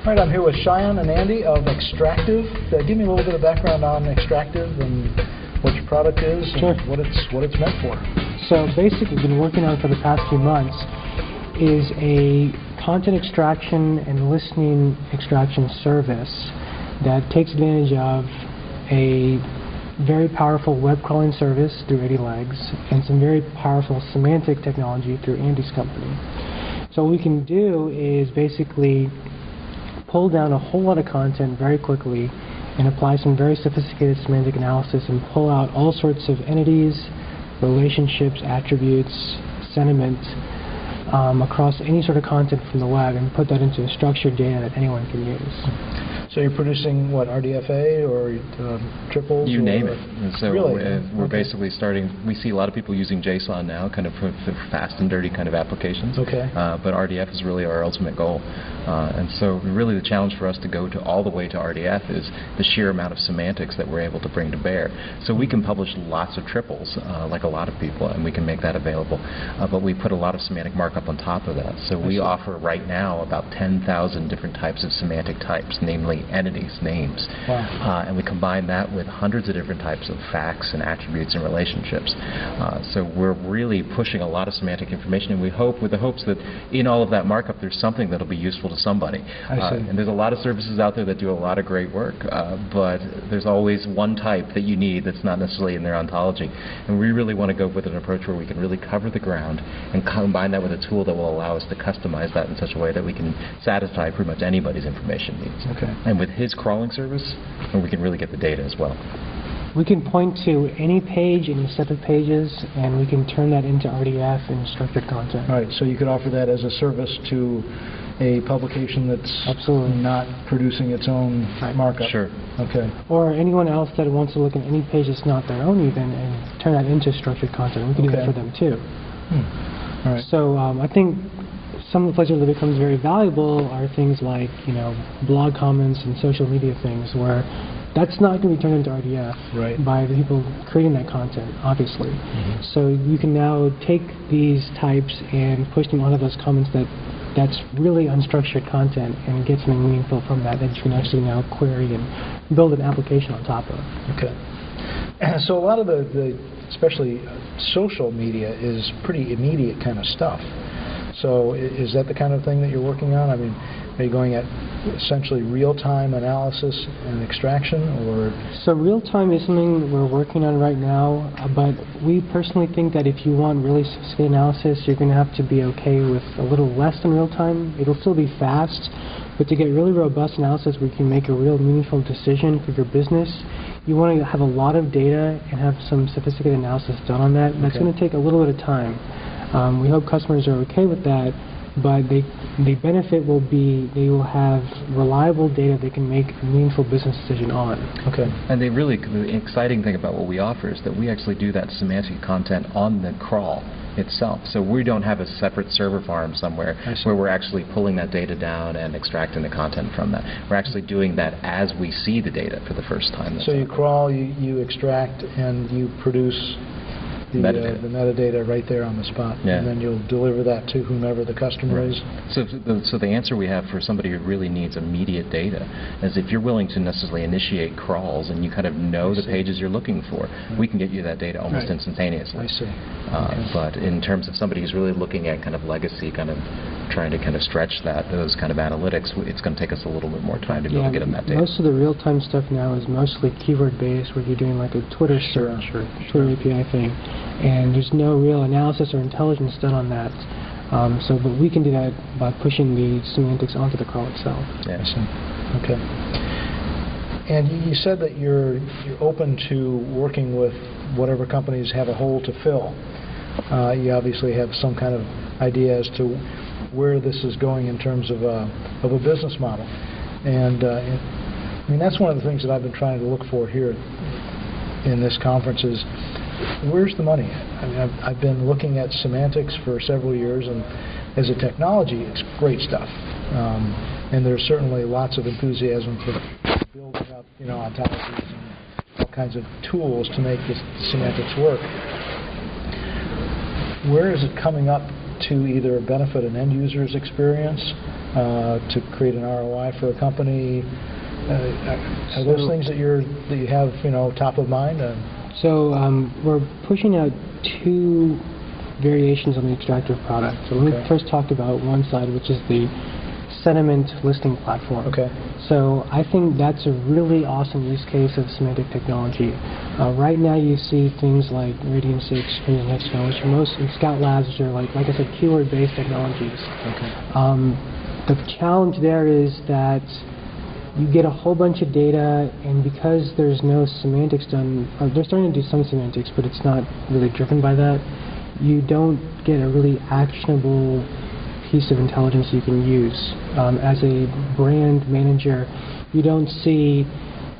All right, I'm here with Cheyenne and Andy of Extractive. Give me a little bit of background on Extractive and what your product is and what it's meant for. So basically, we've been working on for the past few months is a content extraction and listening extraction service that takes advantage of a very powerful web crawling service through 80 Legs and some very powerful semantic technology through Andy's company. So what we can do is basically pull down a whole lot of content very quickly and apply some very sophisticated semantic analysis and pull out all sorts of entities, relationships, attributes, sentiment across any sort of content from the web and put that into structured data that anyone can use. So you're producing, what, RDFA or triples? You name it. And so really? We're basically starting, we see a lot of people using JSON now, kind of for fast and dirty kind of applications. Okay. But RDF is really our ultimate goal. And so really the challenge for us to go to all the way to RDF is the sheer amount of semantics that we're able to bring to bear. So we can publish lots of triples, like a lot of people, and we can make that available. But we put a lot of semantic markup on top of that. So we offer right now about 10,000 different types of semantic types, namely entities, names. Wow. And we combine that with hundreds of different types of facts and attributes and relationships. So we're really pushing a lot of semantic information, and we hope, with the hopes that in all of that markup there's something that'll be useful to somebody. And there's a lot of services out there that do a lot of great work, but there's always one type that you need that's not necessarily in their ontology. And we really want to go with an approach where we can really cover the ground and combine that with a tool that will allow us to customize that in such a way that we can satisfy pretty much anybody's information needs. Okay. And with his crawling service, we can really get the data as well. We can point to any page, any set of pages, and we can turn that into RDF and structured content. All right, so you could offer that as a service to a publication that's absolutely not producing its own markup. Sure. Okay. Or anyone else that wants to look at any page that's not their own even and turn that into structured content. We can do that for them too. All right. So I think some of the places that becomes very valuable are things like, blog comments and social media things where that's not going to be turned into RDF by the people creating that content, obviously. So you can now take these types and push them onto those comments that's really unstructured content and get something meaningful from that you can actually now query and build an application on top of. Okay. So a lot of the especially social media is pretty immediate kind of stuff. So is that the kind of thing that you're working on? I mean, are you going at essentially real-time analysis and extraction, or? So real-time is something we're working on right now, but we personally think that if you want really sophisticated analysis, you're going to have to be okay with a little less than real-time. It'll still be fast, but to get really robust analysis where you can make a real meaningful decision for your business, you want to have a lot of data and have some sophisticated analysis done on that. That's going to take a little bit of time. We hope customers are okay with that, but the benefit will be they will have reliable data they can make a meaningful business decision on. Okay. And the exciting thing about what we offer is that we actually do that semantic content on the crawl itself. So we don't have a separate server farm somewhere where we're actually pulling that data down and extracting the content from that. We're actually doing that as we see the data for the first time. So you crawl, you extract, and you produce the metadata right there on the spot, and then you'll deliver that to whomever the customer is. So the answer we have for somebody who really needs immediate data is if you're willing to necessarily initiate crawls and you kind of know the pages you're looking for, we can get you that data almost instantaneously. I see. But in terms of somebody who's really looking at kind of legacy, kind of trying to kind of stretch those kind of analytics, it's going to take us a little bit more time to be able to get them that data. Most of the real-time stuff now is mostly keyword-based, where you're doing like a Twitter search or Twitter API thing, and there's no real analysis or intelligence done on that. But we can do that by pushing the semantics onto the crawl itself. Yeah. Okay. And you said that you're open to working with whatever companies have a hole to fill. You obviously have some kind of idea as to where this is going in terms of a business model. And I mean, that's one of the things that I've been trying to look for here in this conference is where's the money? I mean, I've been looking at semantics for several years, and as a technology, it's great stuff. And there's certainly lots of enthusiasm for building up, ontologies and all kinds of tools to make the semantics work. Where is it coming up to either benefit an end user's experience, to create an ROI for a company? Are those things that you have, top of mind? So we're pushing out 2 variations on the extractive product. So let me first talk about one side, which is the sentiment listening platform. Okay. So I think that's a really awesome use case of semantic technology. Right now you see things like Radian 6, Radian Hexagon, which are most in Scout Labs, which are like I said, keyword-based technologies. Okay. The challenge there is that you get a whole bunch of data, and because there's no semantics done, they're starting to do some semantics, but it's not really driven by that, you don't get a really actionable piece of intelligence you can use. As a brand manager, you don't see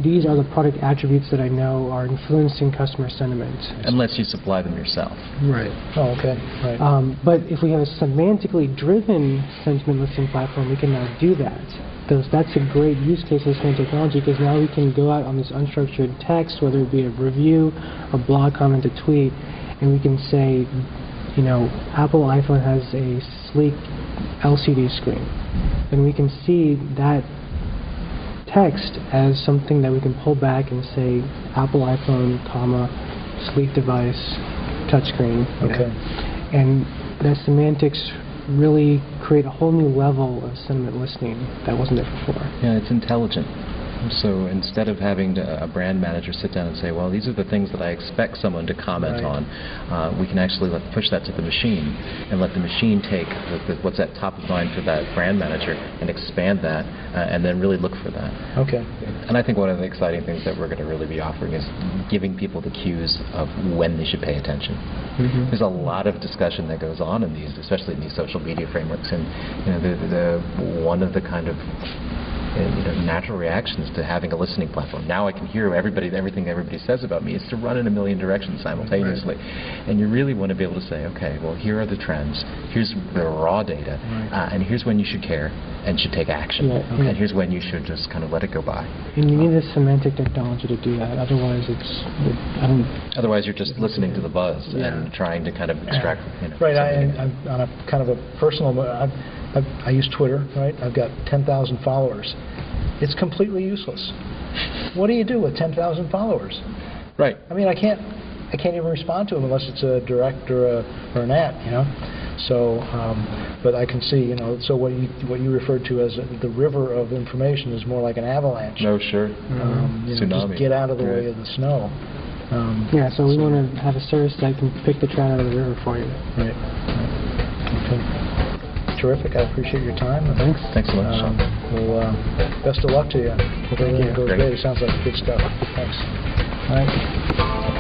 these are the product attributes that I know are influencing customer sentiment. Unless you supply them yourself. Right. Oh, okay. Right. But if we have a semantically driven sentiment listening platform, we can now do that. That's a great use case of semantic technology, because now we can go out on this unstructured text, whether it be a review, a blog comment, a tweet, and we can say, Apple iPhone has a sleek LCD screen. And we can see that text as something that we can pull back and say, Apple iPhone, sleek device, touchscreen. Okay. And the semantics really create a whole new level of sentiment listening that wasn't there before. Yeah, it's intelligent. So instead of having a brand manager sit down and say, well, these are the things that I expect someone to comment on, we can actually push that to the machine and let the machine take what's at top of mind for that brand manager and expand that and then really look for that. Okay. And I think one of the exciting things that we're going to really be offering is giving people the cues of when they should pay attention. Mm-hmm. There's a lot of discussion that goes on in these, especially in these social media frameworks, and one of the kind of natural reactions to having a listening platform. Now I can hear everything everybody says about me is to run in a million directions simultaneously. Right. And you really want to be able to say, okay, well, here are the trends, here's the raw data, and here's when you should care and should take action, and here's when you should just kind of let it go by. And you need a semantic technology to do that, otherwise Otherwise you're just listening to the buzz and trying to kind of extract. Right, I'm on a kind of a personal, I use Twitter, right? I've got 10,000 followers. It's completely useless. What do you do with 10,000 followers? Right. I mean, I can't even respond to them unless it's a direct or an ad, So, but I can see, so what you referred to as the river of information is more like an avalanche. No, sure. Tsunami. Just get out of the way of the snow. So we want to have a service that can pick the trout out of the river for you. Right. Okay. Terrific. I appreciate your time. Thanks so much. Well, best of luck to you. Hope everything goes great. It sounds like good stuff. Thanks. All right.